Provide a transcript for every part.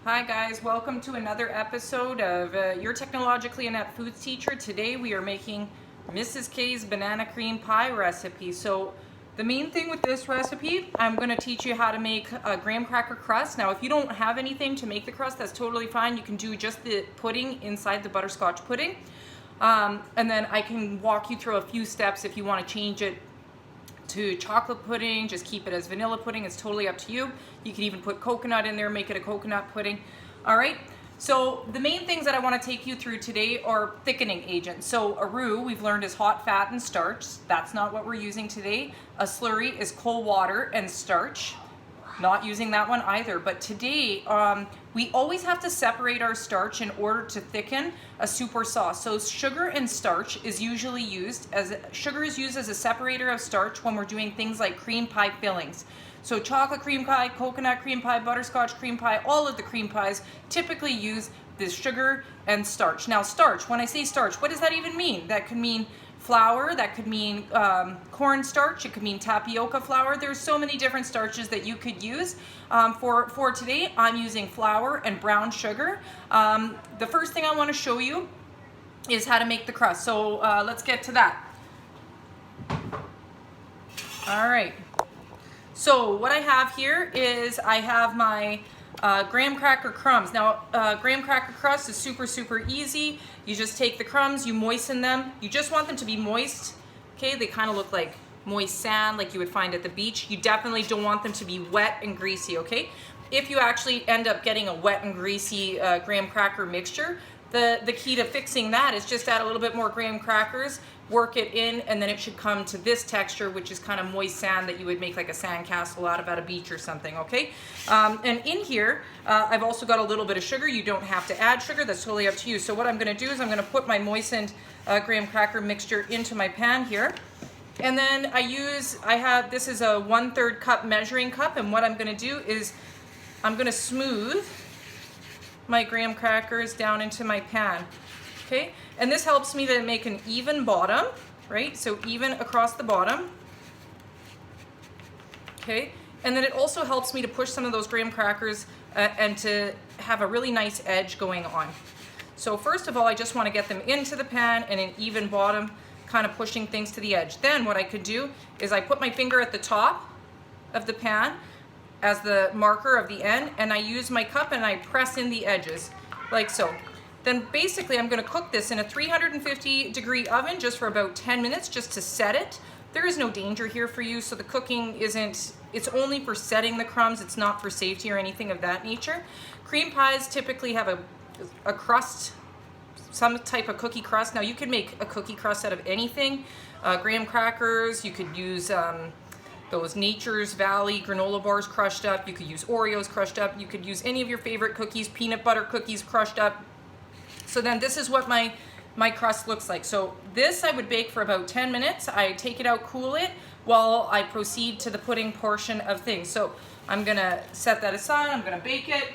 Hi guys, welcome to another episode of Your Technologically Inept Foods Teacher. Today we are making Mrs. K's banana cream pie recipe. So the main thing with this recipe, I'm going to teach you how to make a graham cracker crust. Now if you don't have anything to make the crust, that's totally fine. You can do just the pudding inside the butterscotch pudding. And then I can walk you through a few steps if you want to change it to chocolate pudding, just keep it as vanilla pudding. It's totally up to you. You can even put coconut in there, make it a coconut pudding. All right, so the main things that I want to take you through today are thickening agents. So a roux, we've learned, is hot fat and starch. That's not what we're using today. A slurry is cold water and starch. Not using that one either. But today, we always have to separate our starch in order to thicken a soup or sauce. So sugar and starch is usually used as, sugar is used as a separator of starch when we're doing things like cream pie fillings. So chocolate cream pie, coconut cream pie, butterscotch cream pie, all of the cream pies typically use this sugar and starch. Now starch, when I say starch, what does that even mean? That could mean flour, that could mean corn starch, it could mean tapioca flour. There's so many different starches that you could use. For today, I'm using flour and brown sugar. The first thing I want to show you is how to make the crust. So let's get to that. All right. So what I have here is I have my graham cracker crumbs. Now, graham cracker crust is super easy. You just take the crumbs, you moisten them. You just want them to be moist, okay? They kind of look like moist sand like you would find at the beach. You definitely don't want them to be wet and greasy, okay? If you actually end up getting a wet and greasy graham cracker mixture, the key to fixing that is just add a little bit more graham crackers, work it in, and then it should come to this texture, which is kind of moist sand that you would make like a sand castle out of at a beach or something, okay? And in here, I've also got a little bit of sugar. You don't have to add sugar, that's totally up to you. So what I'm gonna do is I'm gonna put my moistened graham cracker mixture into my pan here. And then this is a 1/3 cup measuring cup, and what I'm gonna do is I'm gonna smooth my graham crackers down into my pan. Okay, and this helps me to make an even bottom, right? So even across the bottom. Okay, and then it also helps me to push some of those graham crackers and to have a really nice edge going on. So first of all, I just want to get them into the pan and an even bottom, kind of pushing things to the edge. Then what I could do is I put my finger at the top of the pan as the marker of the end, and I use my cup and I press in the edges, like so. Then basically I'm gonna cook this in a 350-degree oven just for about 10 minutes just to set it. There is no danger here for you, so the cooking isn't, it's only for setting the crumbs, it's not for safety or anything of that nature. Cream pies typically have a crust, some type of cookie crust. Now you can make a cookie crust out of anything. Graham crackers, you could use those Nature's Valley granola bars crushed up, you could use Oreos crushed up, you could use any of your favorite cookies, peanut butter cookies crushed up. So then this is what my crust looks like. So this I would bake for about 10 minutes. I take it out, cool it, while I proceed to the pudding portion of things. So I'm gonna set that aside, I'm gonna bake it,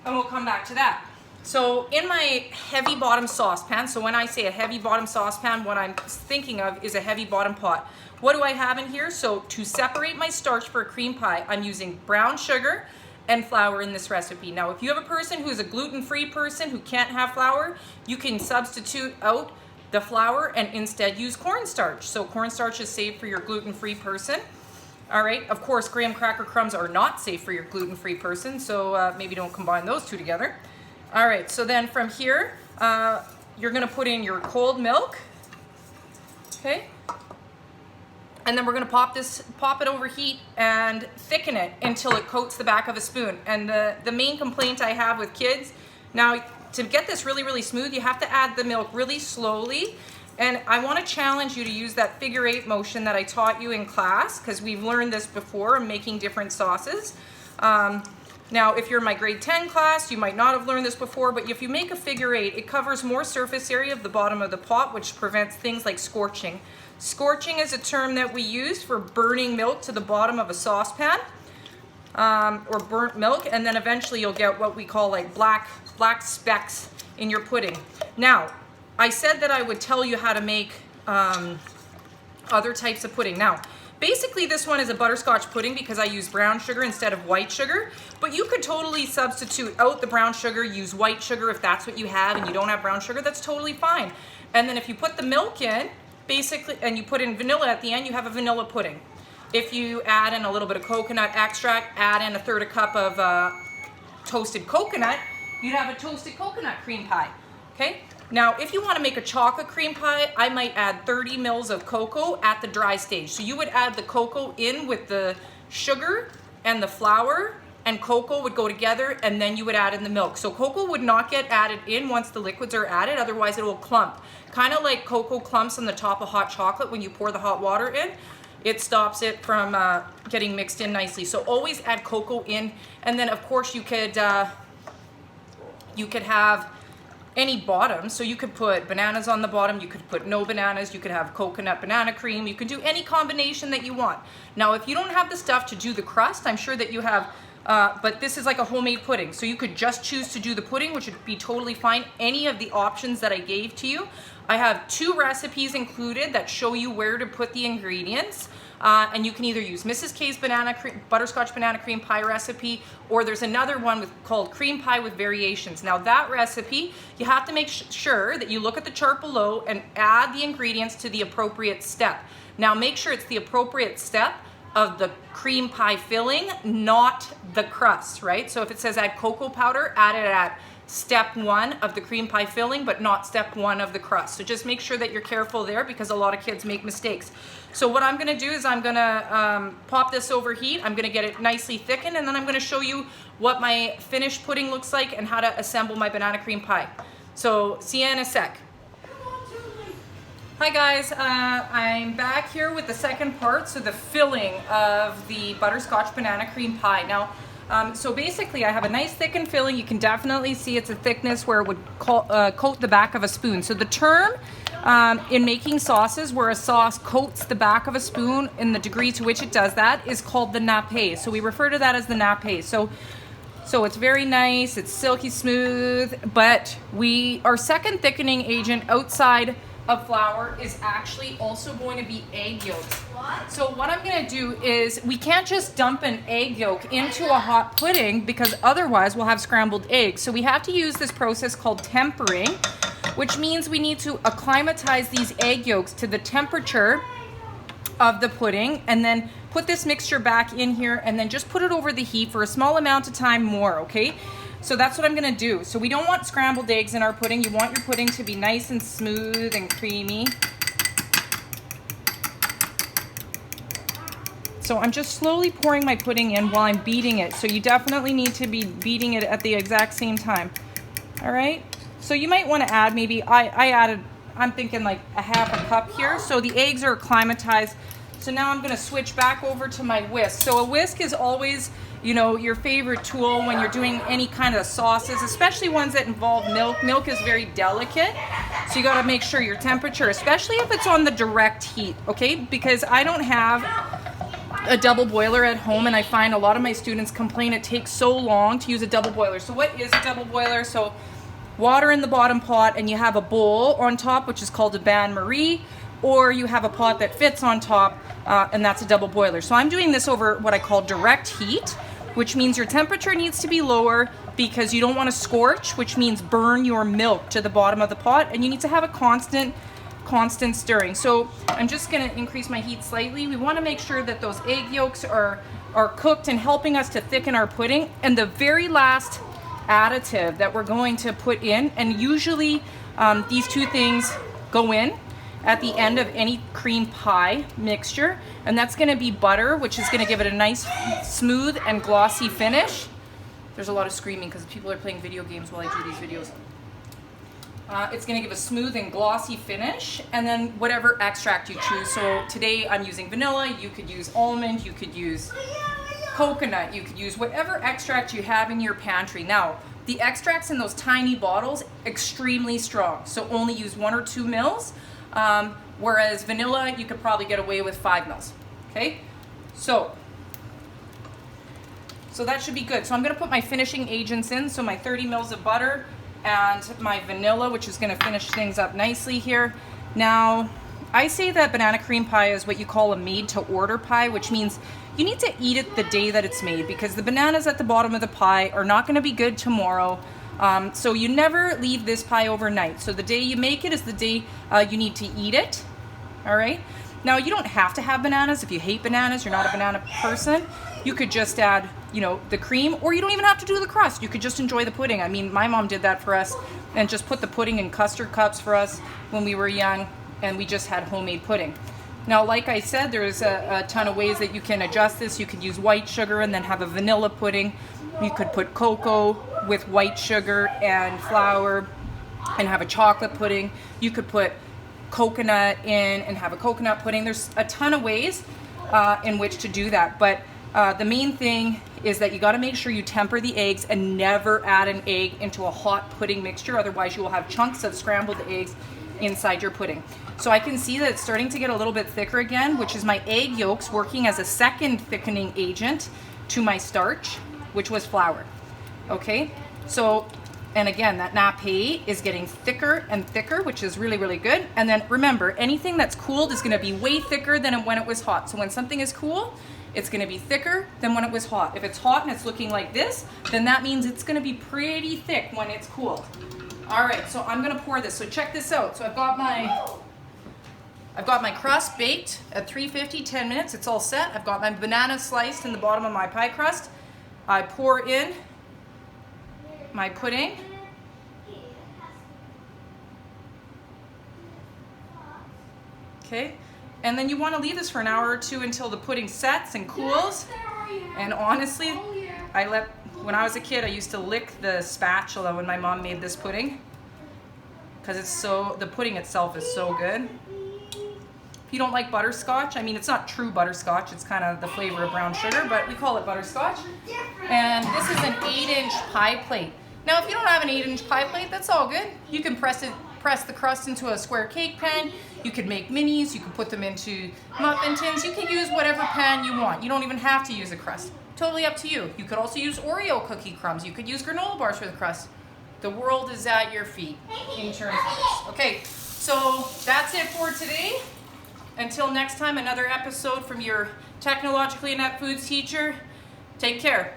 and we'll come back to that. So in my heavy bottom saucepan, so when I say a heavy bottom saucepan, what I'm thinking of is a heavy bottom pot. What do I have in here? So to separate my starch for a cream pie, I'm using brown sugar and flour in this recipe. Now, if you have a person who's a gluten-free person who can't have flour, you can substitute out the flour and instead use cornstarch. So cornstarch is safe for your gluten-free person. All right, of course, graham cracker crumbs are not safe for your gluten-free person, so maybe don't combine those two together. All right, so then from here, you're gonna put in your cold milk, okay? And then we're gonna pop it over heat and thicken it until it coats the back of a spoon. And the main complaint I have with kids, now to get this really smooth, you have to add the milk really slowly. And I wanna challenge you to use that figure-8 motion that I taught you in class, because we've learned this before in making different sauces. Now, if you're in my grade 10 class, you might not have learned this before, but if you make a figure-8, it covers more surface area of the bottom of the pot, which prevents things like scorching. Scorching is a term that we use for burning milk to the bottom of a saucepan, or burnt milk, and then eventually you'll get what we call like black specks in your pudding. Now, I said that I would tell you how to make other types of pudding. Now, Basically, this one is a butterscotch pudding because I use brown sugar instead of white sugar, but you could totally substitute out the brown sugar, use white sugar if that's what you have and you don't have brown sugar, that's totally fine. And then if you put the milk in, basically, and you put in vanilla at the end, you have a vanilla pudding. If you add in a little bit of coconut extract, add in a third a cup of toasted coconut, you'd have a toasted coconut cream pie, okay? Now, if you want to make a chocolate cream pie, I might add 30 mils of cocoa at the dry stage. So you would add the cocoa in with the sugar and the flour, and cocoa would go together, and then you would add in the milk. So cocoa would not get added in once the liquids are added, otherwise it will clump. Kind of like cocoa clumps on the top of hot chocolate when you pour the hot water in. It stops it from getting mixed in nicely. So always add cocoa in, and then of course you could have any bottom, so you could put bananas on the bottom, you could put no bananas, you could have coconut banana cream, you could do any combination that you want. Now if you don't have the stuff to do the crust, I'm sure that you have, but this is like a homemade pudding, so you could just choose to do the pudding, which would be totally fine. Any of the options that I gave to you, I have 2 recipes included that show you where to put the ingredients. And you can either use Mrs. K's butterscotch banana cream pie recipe, or there's another one called cream pie with variations. Now that recipe, you have to make sure that you look at the chart below and add the ingredients to the appropriate step. Now make sure it's the appropriate step of the cream pie filling, not the crust, right? So if it says add cocoa powder, add it at step 1 of the cream pie filling, but not step 1 of the crust. So just make sure that you're careful there because a lot of kids make mistakes. So what I'm gonna do is I'm gonna pop this over heat. I'm gonna get it nicely thickened, and then I'm gonna show you what my finished pudding looks like and how to assemble my banana cream pie. So see you in a sec. Hi guys, I'm back here with the second part, so the filling of the butterscotch banana cream pie. Now, so basically I have a nice thickened filling. You can definitely see it's a thickness where it would coat the back of a spoon. So the term in making sauces where a sauce coats the back of a spoon in the degree to which it does that is called the nappe. So we refer to that as the nappe. So it's very nice, it's silky smooth, but our second thickening agent outside of flour is actually also going to be egg yolks. So what I'm going to do is, we can't just dump an egg yolk into a hot pudding because otherwise we'll have scrambled eggs. So we have to use this process called tempering, which means we need to acclimatize these egg yolks to the temperature of the pudding, and then put this mixture back in here, and then just put it over the heat for a small amount of time more, okay? So that's what I'm gonna do. So we don't want scrambled eggs in our pudding. You want your pudding to be nice and smooth and creamy. So I'm just slowly pouring my pudding in while I'm beating it. So you definitely need to be beating it at the exact same time. All right? So you might want to add maybe, I'm thinking like a half a cup here. So the eggs are acclimatized. So now I'm going to switch back over to my whisk. So a whisk is always, you know, your favorite tool when you're doing any kind of sauces, especially ones that involve milk. Milk is very delicate. So you got to make sure your temperature, especially if it's on the direct heat, okay? Because I don't have a double boiler at home, and I find a lot of my students complain it takes so long to use a double boiler. So what is a double boiler? So water in the bottom pot, and you have a bowl on top, which is called a bain-marie, or you have a pot that fits on top, and that's a double boiler. So I'm doing this over what I call direct heat, which means your temperature needs to be lower because you don't want to scorch, which means burn your milk to the bottom of the pot, and you need to have a constant stirring. So I'm just going to increase my heat slightly. We want to make sure that those egg yolks are cooked and helping us to thicken our pudding. And the very last additive that we're going to put in, and usually these two things go in at the end of any cream pie mixture, and that's going to be butter, which is going to give it a nice smooth and glossy finish. There's a lot of screaming because people are playing video games while I do these videos. It's going to give a smooth and glossy finish, and then whatever extract you choose. So today I'm using vanilla. You could use almond, you could use coconut, you could use whatever extract you have in your pantry. Now, the extracts in those tiny bottles, extremely strong, so only use 1 or 2 mils, whereas vanilla, you could probably get away with 5 mils, okay? So that should be good. So I'm going to put my finishing agents in, so my 30 mils of butter, and my vanilla, which is going to finish things up nicely here. Now, I say that banana cream pie is what you call a made to order pie, which means you need to eat it the day that it's made, because the bananas at the bottom of the pie are not going to be good tomorrow. So you never leave this pie overnight. So the day you make it is the day you need to eat it. All right. Now you don't have to have bananas. If you hate bananas, you're not a banana person, you could just add, you know, the cream, or you don't even have to do the crust. You could just enjoy the pudding. I mean, my mom did that for us and just put the pudding in custard cups for us when we were young, and we just had homemade pudding. Now, like I said, there's a ton of ways that you can adjust this. You could use white sugar and then have a vanilla pudding. You could put cocoa with white sugar and flour and have a chocolate pudding. You could put coconut in and have a coconut pudding. There's a ton of ways in which to do that, but the main thing is that you got to make sure you temper the eggs and never add an egg into a hot pudding mixture. Otherwise you will have chunks of scrambled eggs inside your pudding. So I can see that it's starting to get a little bit thicker again, which is my egg yolks working as a second thickening agent to my starch, which was flour. Okay, so, and again, that nappe is getting thicker and thicker, which is really, really good. And then remember, anything that's cooled is going to be way thicker than when it was hot. So when something is cool, it's going to be thicker than when it was hot. If it's hot and it's looking like this, then that means it's going to be pretty thick when it's cooled. All right, so I'm going to pour this. So check this out. So I've got my crust baked at 350, 10 minutes. It's all set. I've got my banana sliced in the bottom of my pie crust. I pour in my pudding. Okay, and then you want to leave this for an hour or two until the pudding sets and cools. And honestly, when I was a kid, I used to lick the spatula when my mom made this pudding, because the pudding itself is so good. If you don't like butterscotch, I mean, it's not true butterscotch, it's kind of the flavor of brown sugar, but we call it butterscotch. And this is an 8-inch pie plate. Now, if you don't have an 8-inch pie plate, that's all good. You can press the crust into a square cake pan. You could make minis, you can put them into muffin tins. You can use whatever pan you want. You don't even have to use a crust. Totally up to you. You could also use Oreo cookie crumbs. You could use granola bars for the crust. The world is at your feet in terms of this. Okay, so that's it for today. Until next time, another episode from your technologically inept foods teacher. Take care.